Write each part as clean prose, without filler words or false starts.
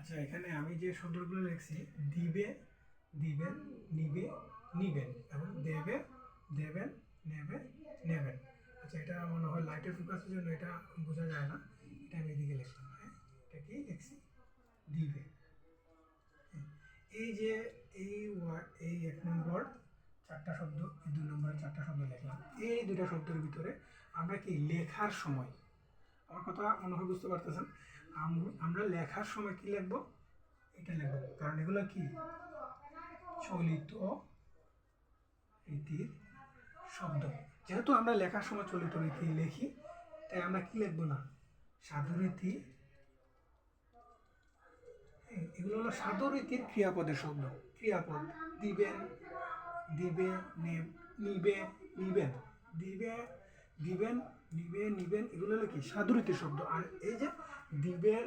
আচ্ছা, এখানে আমি যে শব্দগুলো লিখছি দিবে, দিবেন, নিবে, নিবেন এবং দেবে, দেবেন, নেবে, নেবেন। আচ্ছা, এটা মনে হয় লাইটের ফোকাসের জন্য এটা বোঝা যায় না, এটা আমি এদিকে লিখলাম। হ্যাঁ, এটা কি লিখছি? দিবে। এই যে এই 1 নম্বর 4টা শব্দ, এই 2 নম্বর 4টা শব্দ লিখলাম। এই দুটা শব্দের ভিতরে আমরা কি লেখার সময়, আমার কথা মনে হয় বুঝতে পারতেছেন, আমরা লেখার সময় কি লিখবো? এটা লিখবো, কারণ এগুলো কি চলিত রীতির শব্দ। যেহেতু আমরা লেখার সময় চলিত রীতি লিখি, তাই আমরা কি লিখবো না? সাধুরীতি। এগুলো হলো সাধুরীতির ক্রিয়াপদের শব্দ। ক্রিয়াপদ দিবেন, দিবে, নিবে, নিবেন, দিবে, দিবেন, নিবে, নিবেন, এগুলো হলো কি সাধুরীতির শব্দ। আর এই যে দিবের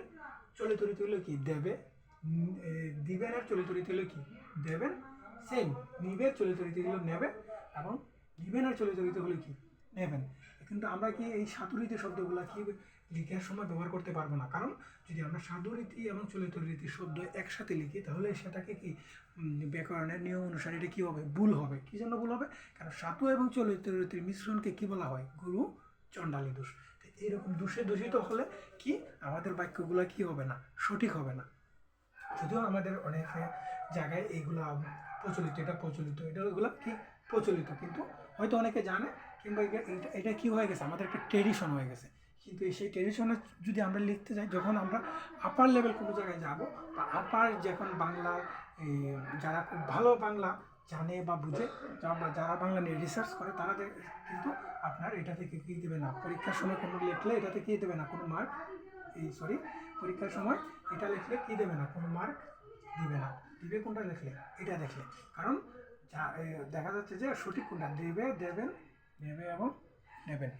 চলিত রীতি হলো কি দেবে, দিবেনের চলিত রীতি হলো কি দেবেন, সেম। নিবের চলিত রীতি হলো নেবে এবং নিবেনের চলিত রীতি হলো কি নেবেন। কিন্তু আমরা কি এই সাধুরীতি শব্দগুলো কি লিখার সময় ব্যবহার করতে পারবো না, কারণ যদি আমরা সাধুরীতি এবং চলিত রীতির শব্দ একসাথে লিখি তাহলে সেটাকে কি ব্যাকরণের নিয়ম অনুসারে এটা কী হবে? ভুল হবে। কী জন্য ভুল হবে? কারণ সাধু এবং চলিত রীতির মিশ্রণকে কী বলা হয়? গুরু চণ্ডালী দোষ। এইরকম দোষে দূষিত হলে কি আমাদের বাক্যগুলো কি হবে না? সঠিক হবে না। যদিও আমাদের অনেক জায়গায় এইগুলা প্রচলিত, এটা প্রচলিত, এটা ওইগুলো কি প্রচলিত, কিন্তু হয়তো অনেকে জানে, কিংবা এটা কি হয়ে গেছে আমাদের একটা ট্রেডিশন হয়ে গেছে। কিন্তু সেই ট্রেডিশনে যদি আমরা লিখতে যাই, যখন আমরা আপার লেভেল কোনো জায়গায় যাব, বা আপার যখন বাংলা যারা খুব ভালো বাংলা জানে বা বুঝে, যারা বাংলা নিয়ে রিসার্চ করে, তারা কিন্তু আপনার এটা থেকে কী দেবে না, পরীক্ষার সময় কোনো লিখলে এটা থেকে দেবে না কোনো মার্ক, পরীক্ষার সময় এটা লিখলে কি দেবে না, কোনো মার্ক দিবে না। দিবে কোনটা লিখলে? এটা দেখলে। কারণ দেখা যাচ্ছে যে সঠিক কোনটা, দেবে, দেবেন, নেবে এবং নেবেন।